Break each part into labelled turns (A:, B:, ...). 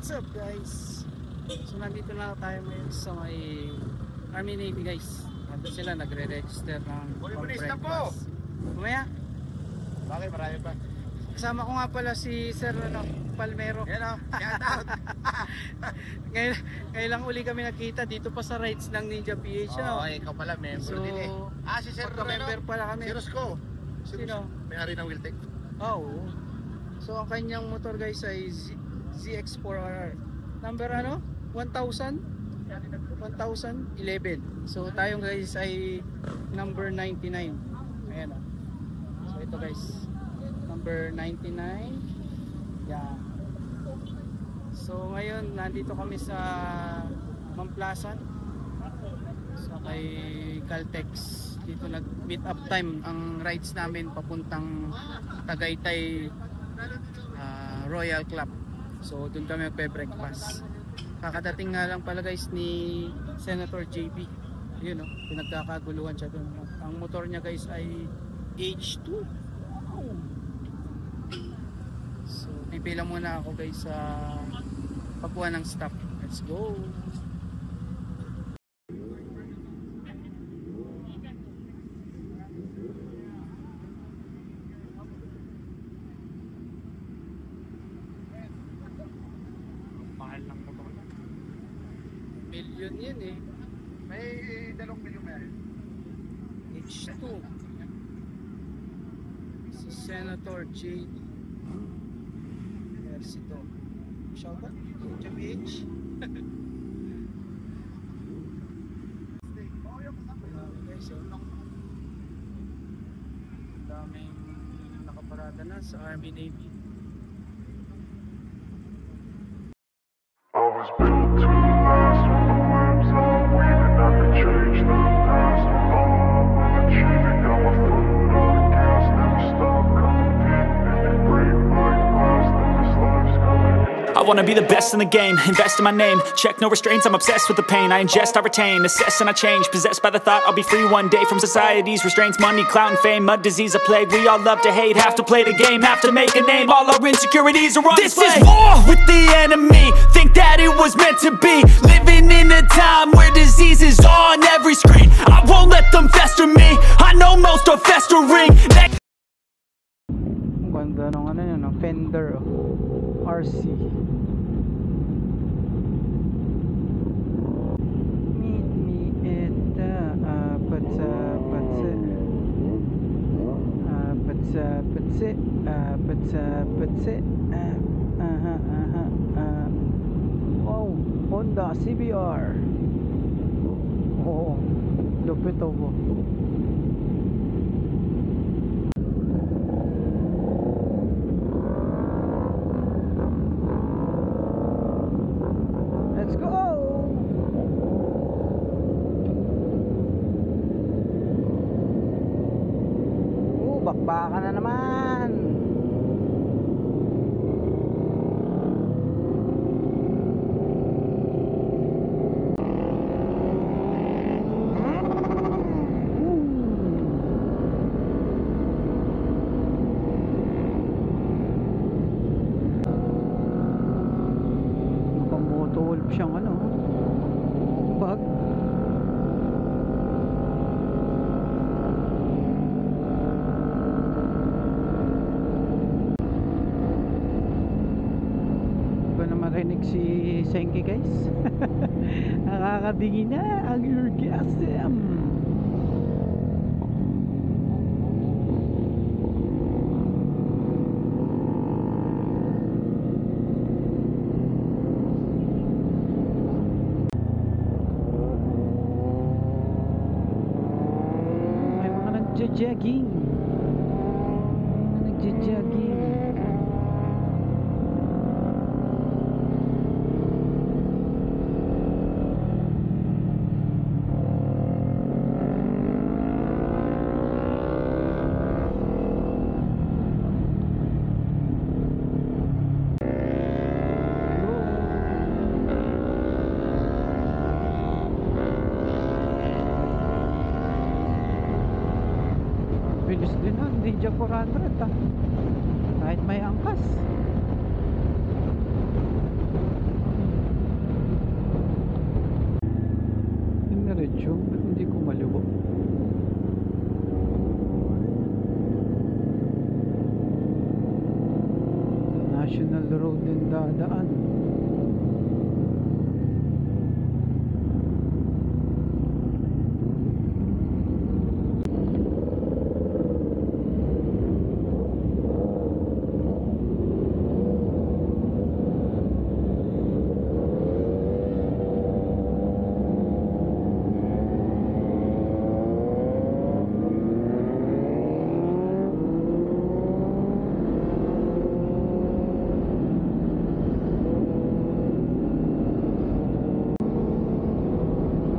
A: What's up guys? So nandito na tayo ngayon sa may Army Navy guys. Nandito sila nagre-register ng breakfast. Kumaya?
B: Bakit marami pa?
A: Kasama ko nga pala si Sir Palmero.
B: Yan o, shout out.
A: ngayon lang uli kami nakita dito pa sa rides ng Ninja PH.
B: Oo, ikaw pala member din eh. Si Sir
A: member pala kami.
B: Si Rosco.
A: Sino?
B: May-ari ng Wiltec.
A: Oo. So ang kanyang motor guys ay ZX4RR. Number 1011. So tayo guys ay number 99. Ayan o. So ito guys, number 99. Yeah. So ngayon nandito kami sa Mamplasan, sa kay Caltex. Dito nag-meet up time ang rides namin papuntang Tagaytay Royal Club. So doon kami magpe-breakfast. Kakadating nga lang pala guys ni Senator JB. Yun o, pinagkakaguluhan siya doon. Ang motor niya guys ay H2. Wow. So pipila muna ako guys sa pagkuha ng stop. Let's go. Million yan eh.
B: May 2 milyon meron.
A: H2. Si Senator J. Versito. Shoutout. JPH. Guys, daming nakaparada na sa Army Navy.
C: I was built to last when the webs are weaving. I could change the past with all I'm achieving. Got my foot on the gas, never stop competing. If you break like glass, then this life's gonna end.
D: I wanna be the best in the game, invest in my name. Check no restraints, I'm obsessed with the pain. I ingest, I retain, assess and I change. Possessed by the thought I'll be free one day from society's restraints. Money, clout and fame, mud, disease, a plague. We all love to hate, have to play the game, have to make a name. All our insecurities are on display. This is war with the enemy. Think that it was meant to be. Living in a time where disease is on every screen. I won't let them fester me. I know most are festering.
A: Ganda ng Fender RC. Meet me at the wow, Honda CBR. Oh, lupit ako. Let's go! Bakbakan na naman! Nakamoto-wolf siyang bag. Marinig si Senki guys. Nakakabingi na ang orgasm. May mga nagja-jogging. Bilis din nun, Ninja 400 kahit may angkas.
E: national road din dadaan.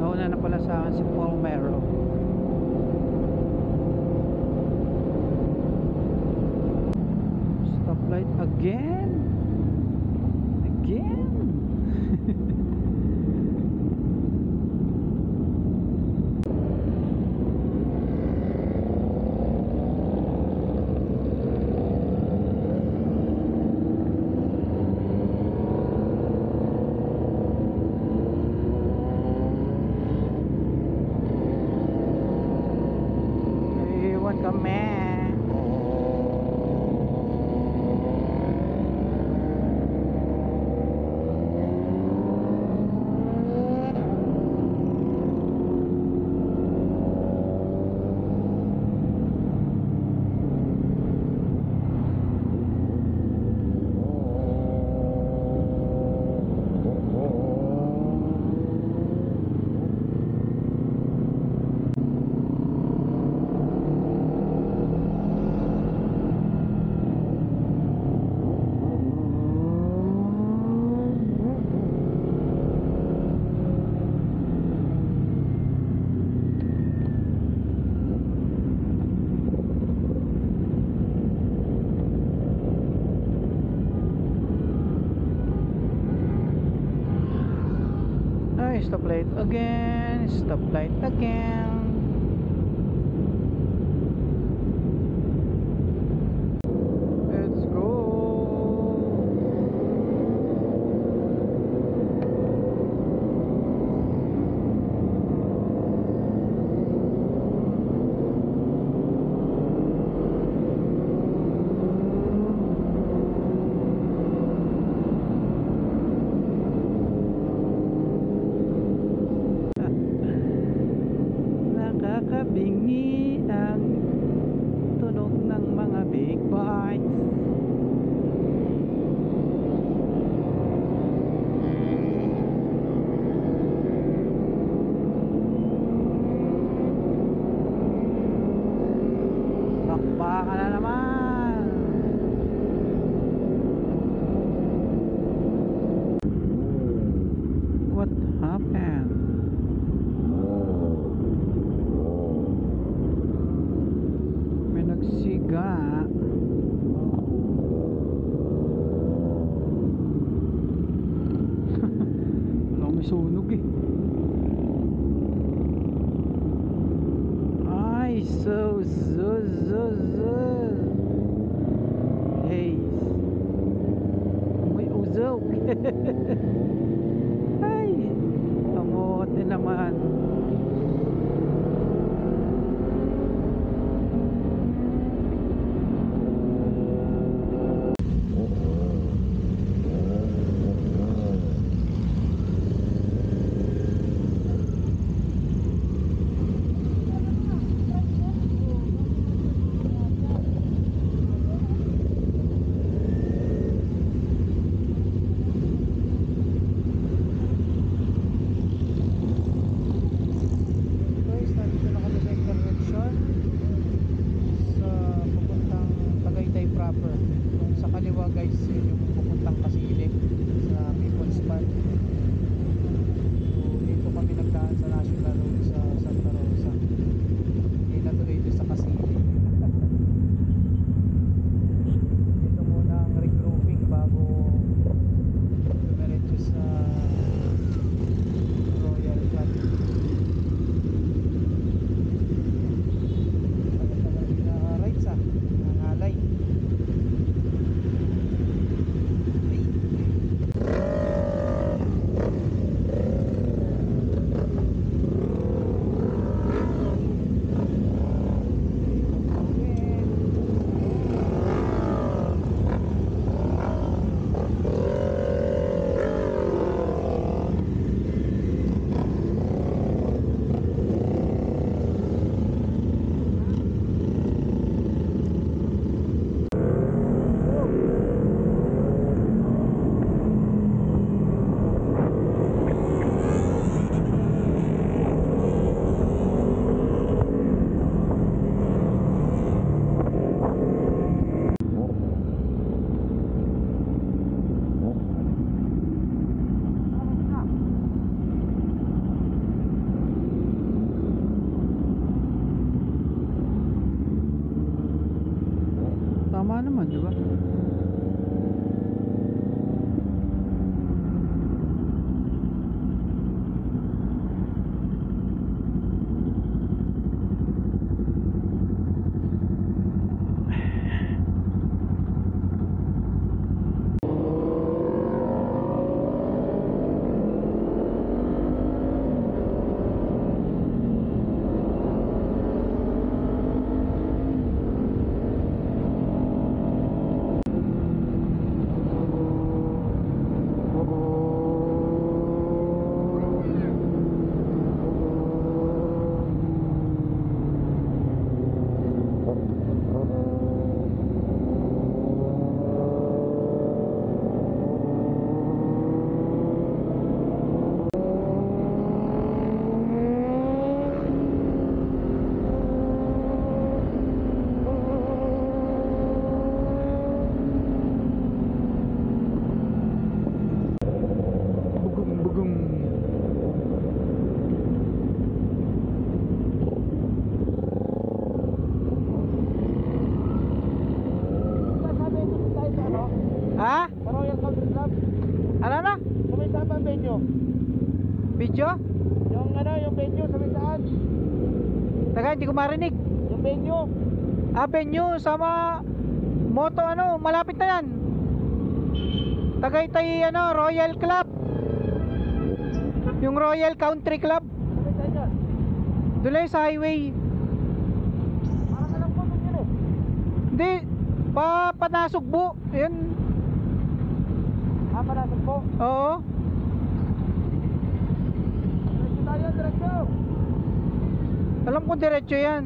E: Nauna na pala sa akin si Palmero. Stoplight again. Iwan kami. Ay, stoplight again. Stoplight again. Let's go. Nakakabingi ang tunog ng mga big bikes. Takpa ka na naman. What happened? May nagsiga. Walang may sunog eh. Ay, so hey, may uzok. Ay, kamote naman. di ba? Ha?
A: Royal Country Club.
E: Ano na?
A: Sabay saan ba ang venue?
E: Video?
A: Yung yung venue, sabay saan?
E: Taga, hindi ko marinig.
A: Yung venue.
E: Ah, venue, sama moto, malapit na yan. Tagaytay, Royal Club. Yung Royal Country Club.
A: Sabay saan yan?
E: Doon lang sa highway.
A: Parang alam ko kung yun eh.
E: Hindi, Panasugbo. Yan.
A: Ah, panasok po.
E: Oo.
A: Diretso tayo, diretso.
E: Alam ko diretso yan.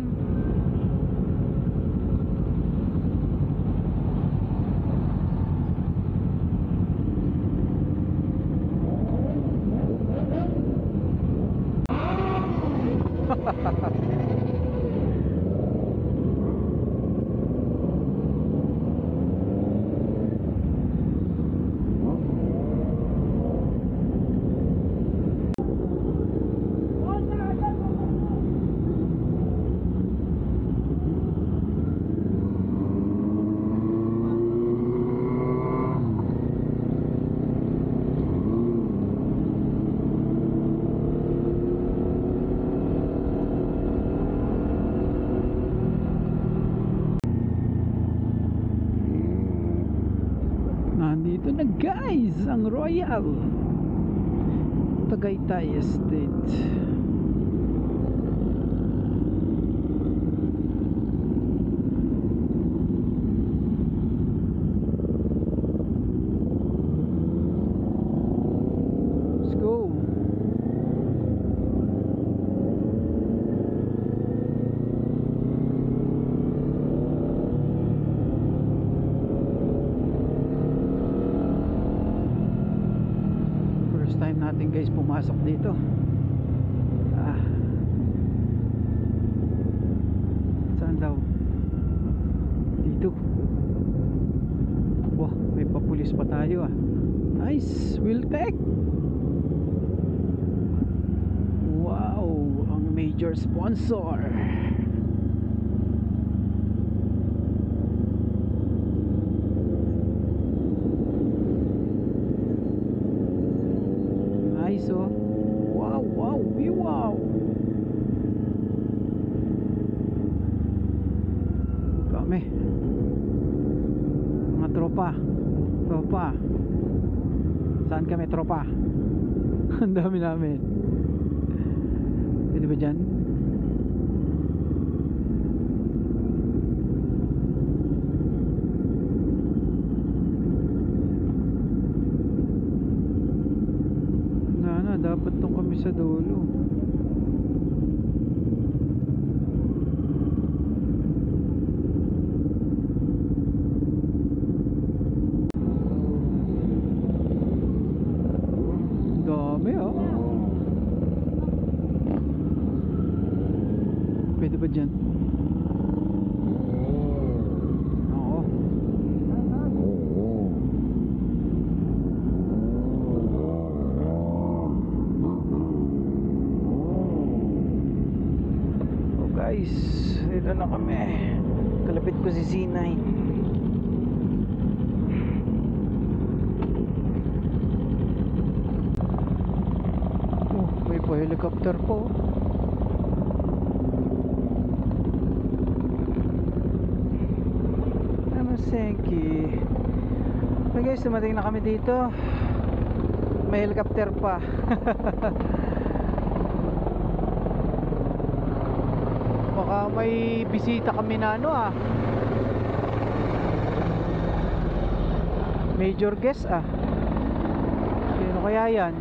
E: Nandito na guys ang Royal Tagaytay Estate. Let's go. First time natin guys pumasok dito. Saan daw? Dito. Wah, may papulis pa tayo ah. Nice, Wiltec. Wow, ang major sponsor. Nice oh. Wow, wow, wow. Kami mga tropa. Saan kami tropa? Ang dami namin. Pwede ba dyan? Dapat tong kami sa dulo. Dami oh. Pwede ba dyan? Oo. Guys, dito na kami. Kalapit ko si C9. helicopter po. Namasenki. Okay guys, dumating na kami dito. May helicopter pa. Baka may bisita kami na ano major guest sino kaya yan?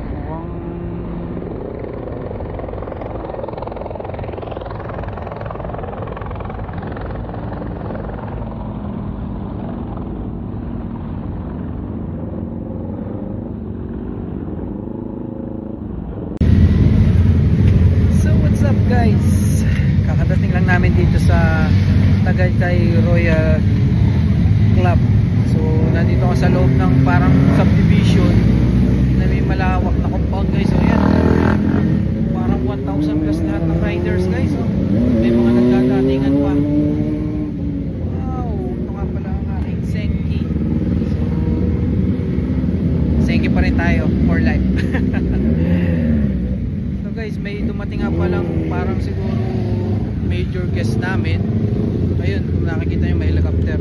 E: Mukhang so what's up guys, kakadating lang namin dito sa Tagaytay Royal Club. So nandito ako sa loob ng parang subdivision na may malawak na compound guys. So yan, parang 1,000 plus lahat ng riders guys. So may mga nagdadatingan pa. Wow, ito nga pala ang aking Senki. So Senki pa rin tayo for life. So guys, may dumating nga palang parang siguro major guest namin. Ayun, kung nakikita nyo may helicopter.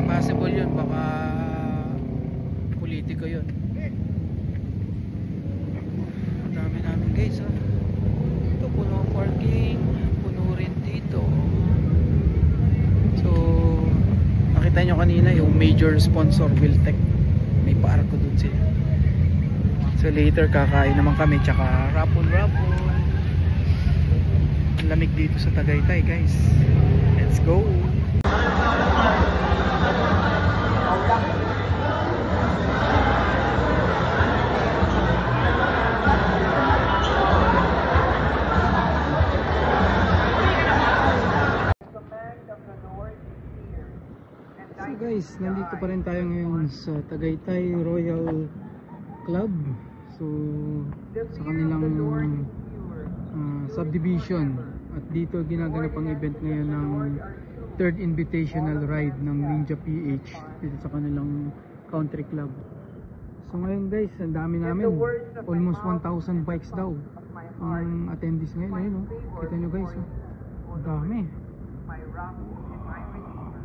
E: Possible yun, baka politiko yun. Ang dami namin guys ito puno ang parking, puno rin dito. So nakita nyo kanina yung major sponsor Wiltec, may paarko dun sila. So later kakain naman kami, tsaka rapol. Ang lamig dito sa Tagaytay guys. Let's go. So guys, nandito pa rin tayo ngayon sa Tagaytay Royal Club. So sa kanilang subdivision, at dito ginaganap ang event ngayon ng third invitational ride ng Ninja PH dito sa kanilang country club. So ngayon guys, ang dami namin, almost 1,000 bikes daw ang attendees ngayon. Ayun kita nyo guys, ang dami.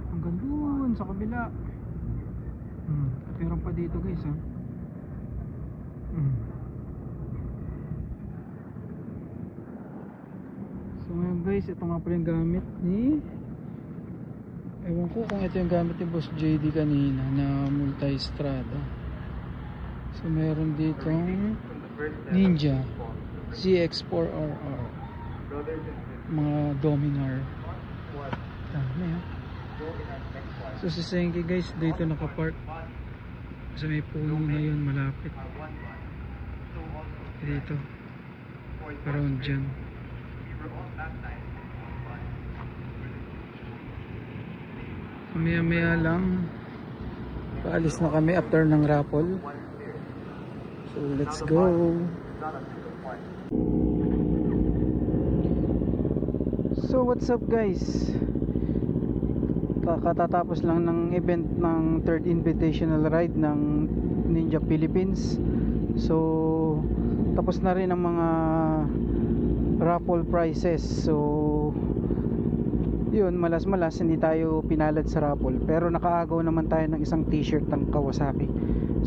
E: Hanggang doon sa kabila. Meron pa dito guys So ngayon guys, ito nga pala yung gamit ni, ewan ko kung ito yung gamit ni Boss JD kanina na multi-strada. So meron dito Ninja CX4RR, mga Dominar, dami So si Senki guys dito nakapark sa may puno na yun malapit dito, around dyan. Maya lang paalis na kami after ng raffle. So let's go. So what's up guys, katatapos lang ng event ng third invitational ride ng Ninja Philippines. So tapos na rin ang mga raffle prizes. So yun, malas hindi tayo pinalad sa raffle, pero nakaagaw naman tayo ng isang t-shirt ng Kawasaki.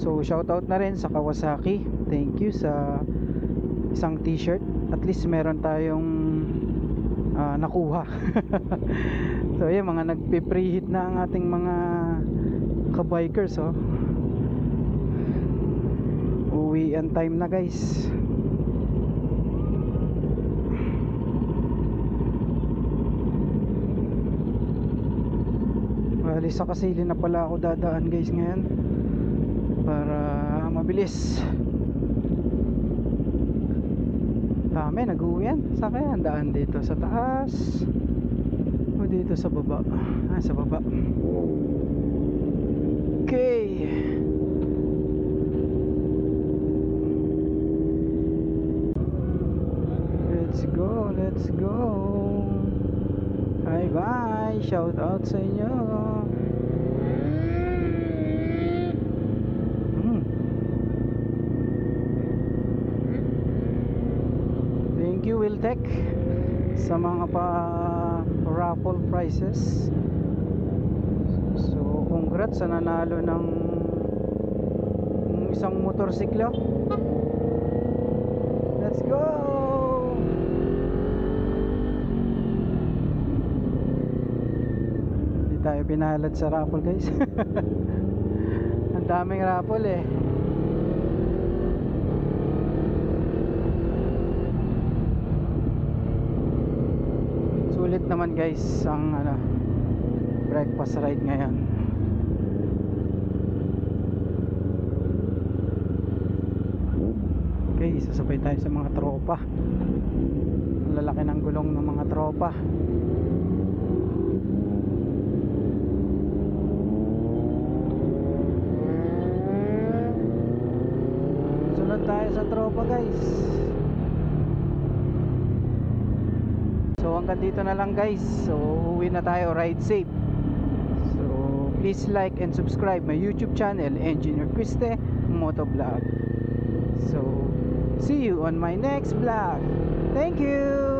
E: So shoutout na rin sa Kawasaki, thank you sa isang t-shirt. At least meron tayong nakuha. So yun, mga nagpe-preheat na ang ating mga kabikers. Uwian time na guys. Sa Kasili na pala ako dadaan guys ngayon para mabilis. Dami nag-uwian. Saan kaya ang daan dito? Sa taas o dito sa baba? Sa baba. Okay, let's go. Bye, shout out sa inyo. Tech sa mga raffle prizes. So congrats sa nanalo ng isang motorsiklo. Let's go. Hindi tayo pinalad sa raffle guys. Ang daming raffle eh. Sulit naman guys ang breakfast ride ngayon. Okay, sasabay tayo sa mga tropa. Ang lalaki ng gulong ng mga tropa. Sunod tayo sa tropa guys. So hanggang dito na lang guys. So uwi na tayo, ride safe. So please like and subscribe my YouTube channel, Engineer Criste Motovlog. So see you on my next vlog. Thank you.